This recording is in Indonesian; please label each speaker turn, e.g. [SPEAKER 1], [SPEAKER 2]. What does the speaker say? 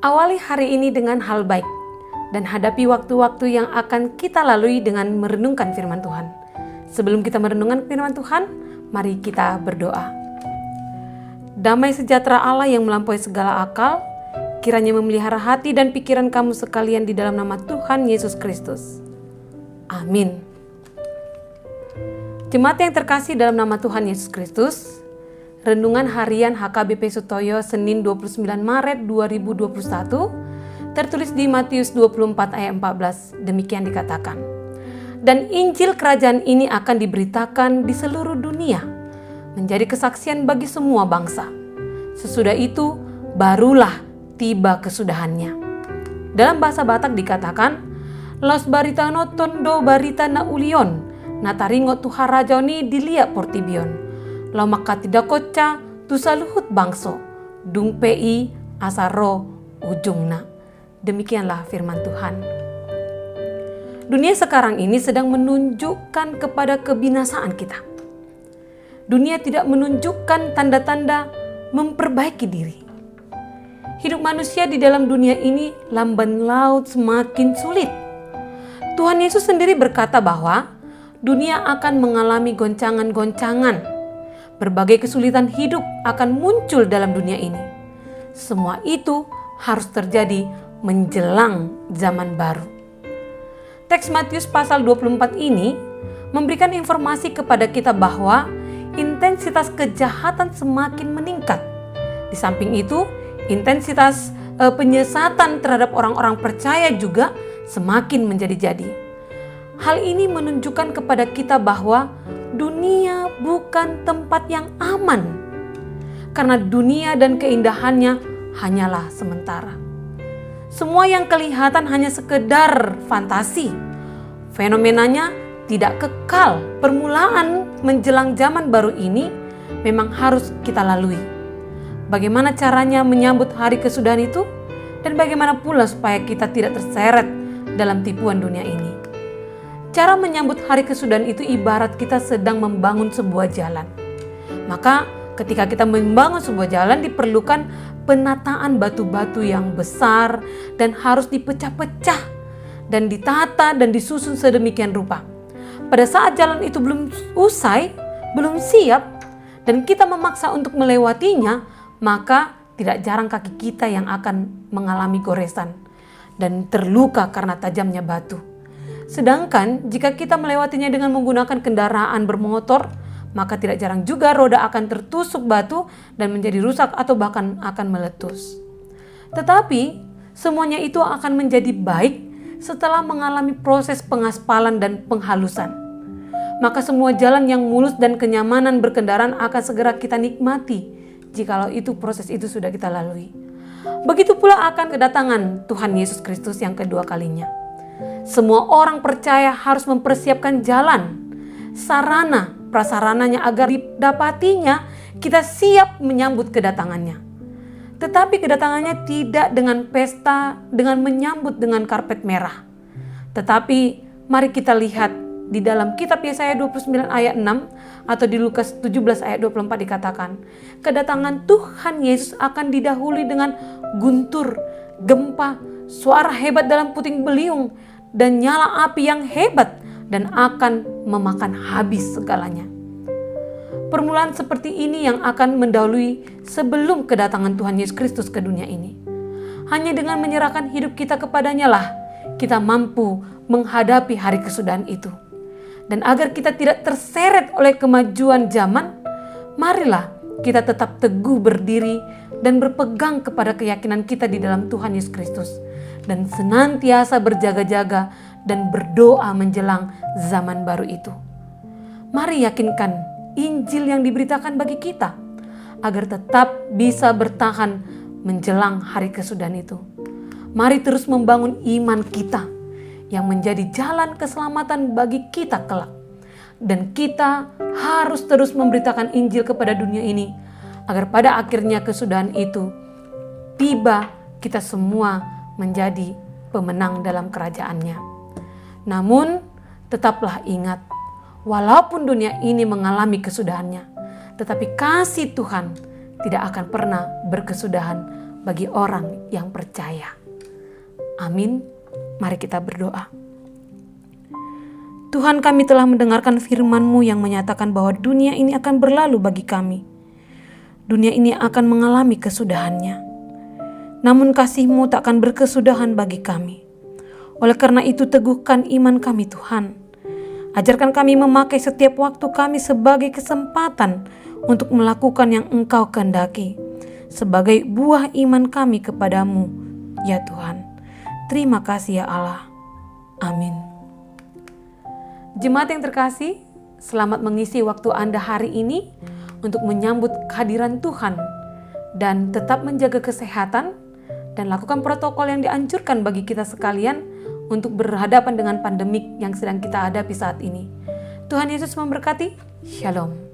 [SPEAKER 1] Awali hari ini dengan hal baik dan hadapi waktu-waktu yang akan kita lalui dengan merenungkan firman Tuhan. Sebelum kita merenungkan firman Tuhan, mari kita berdoa. Damai sejahtera Allah yang melampaui segala akal, kiranya memelihara hati dan pikiran kamu sekalian di dalam nama Tuhan Yesus Kristus. Amin. Jemaat yang terkasih dalam nama Tuhan Yesus Kristus, Renungan Harian HKBP Sutoyo Senin 29 Maret 2021 tertulis di Matius 24 ayat 14. Demikian dikatakan, dan Injil kerajaan ini akan diberitakan di seluruh dunia, menjadi kesaksian bagi semua bangsa. Sesudah itu barulah tiba kesudahannya. Dalam bahasa Batak dikatakan, los baritano tondo barita na ulion, nataringo tuha rajoni dilia portibion. Lau maka tidak koca tu saluhut bangso, dung pei asaro ujungna. Demikianlah firman Tuhan. Dunia sekarang ini sedang menunjukkan kepada kebinasaan kita. Dunia tidak menunjukkan tanda-tanda memperbaiki diri. Hidup manusia di dalam dunia ini lamban laut semakin sulit. Tuhan Yesus sendiri berkata bahwa dunia akan mengalami goncangan-goncangan. Berbagai kesulitan hidup akan muncul dalam dunia ini. Semua itu harus terjadi menjelang zaman baru. Teks Matius pasal 24 ini memberikan informasi kepada kita bahwa intensitas kejahatan semakin meningkat. Di samping itu, intensitas penyesatan terhadap orang-orang percaya juga semakin menjadi-jadi. Hal ini menunjukkan kepada kita bahwa dunia bukan tempat yang aman, karena dunia dan keindahannya hanyalah sementara. Semua yang kelihatan hanya sekedar fantasi. Fenomenanya tidak kekal. Permulaan menjelang zaman baru ini memang harus kita lalui. Bagaimana caranya menyambut hari kesudahan itu? Dan bagaimana pula supaya kita tidak terseret dalam tipuan dunia ini? Cara menyambut hari kesudahan itu ibarat kita sedang membangun sebuah jalan. Maka ketika kita membangun sebuah jalan diperlukan penataan batu-batu yang besar dan harus dipecah-pecah dan ditata dan disusun sedemikian rupa. Pada saat jalan itu belum usai, belum siap, dan kita memaksa untuk melewatinya, maka tidak jarang kaki kita yang akan mengalami goresan dan terluka karena tajamnya batu. Sedangkan jika kita melewatinya dengan menggunakan kendaraan bermotor, maka tidak jarang juga roda akan tertusuk batu dan menjadi rusak atau bahkan akan meletus. Tetapi semuanya itu akan menjadi baik setelah mengalami proses pengaspalan dan penghalusan. Maka semua jalan yang mulus dan kenyamanan berkendaraan akan segera kita nikmati jikalau itu proses itu sudah kita lalui. Begitu pula akan kedatangan Tuhan Yesus Kristus yang kedua kalinya. Semua orang percaya harus mempersiapkan jalan, sarana, prasarananya agar didapatinya kita siap menyambut kedatangannya. Tetapi kedatangannya tidak dengan pesta, dengan menyambut dengan karpet merah. Tetapi mari kita lihat di dalam kitab Yesaya 29 ayat 6 atau di Lukas 17 ayat 24 dikatakan, kedatangan Tuhan Yesus akan didahului dengan guntur, gempa, suara hebat dalam puting beliung, dan nyala api yang hebat dan akan memakan habis segalanya. Permulaan seperti ini yang akan mendahului sebelum kedatangan Tuhan Yesus Kristus ke dunia ini. Hanya dengan menyerahkan hidup kita kepadanya lah kita mampu menghadapi hari kesudahan itu. Dan agar kita tidak terseret oleh kemajuan zaman, marilah kita tetap teguh berdiri dan berpegang kepada keyakinan kita di dalam Tuhan Yesus Kristus. Dan senantiasa berjaga-jaga dan berdoa menjelang zaman baru itu. Mari yakinkan Injil yang diberitakan bagi kita, agar tetap bisa bertahan menjelang hari kesudahan itu. Mari terus membangun iman kita, yang menjadi jalan keselamatan bagi kita kelak. Dan kita harus terus memberitakan Injil kepada dunia ini, agar pada akhirnya kesudahan itu tiba, kita semua menjadi pemenang dalam kerajaannya. Namun tetaplah ingat, walaupun dunia ini mengalami kesudahannya, tetapi kasih Tuhan tidak akan pernah berkesudahan bagi orang yang percaya. Amin. Mari kita berdoa. Tuhan, kami telah mendengarkan firman-Mu yang menyatakan bahwa dunia ini akan berlalu bagi kami. Dunia ini akan mengalami kesudahannya. Namun kasih-Mu tak akan berkesudahan bagi kami. Oleh karena itu teguhkan iman kami Tuhan. Ajarkan kami memakai setiap waktu kami sebagai kesempatan untuk melakukan yang Engkau kehendaki. Sebagai buah iman kami kepadamu, ya Tuhan. Terima kasih ya Allah. Amin. Jemaat yang terkasih, selamat mengisi waktu Anda hari ini untuk menyambut kehadiran Tuhan dan tetap menjaga kesehatan dan lakukan protokol yang dianjurkan bagi kita sekalian untuk berhadapan dengan pandemik yang sedang kita hadapi saat ini. Tuhan Yesus memberkati. Shalom.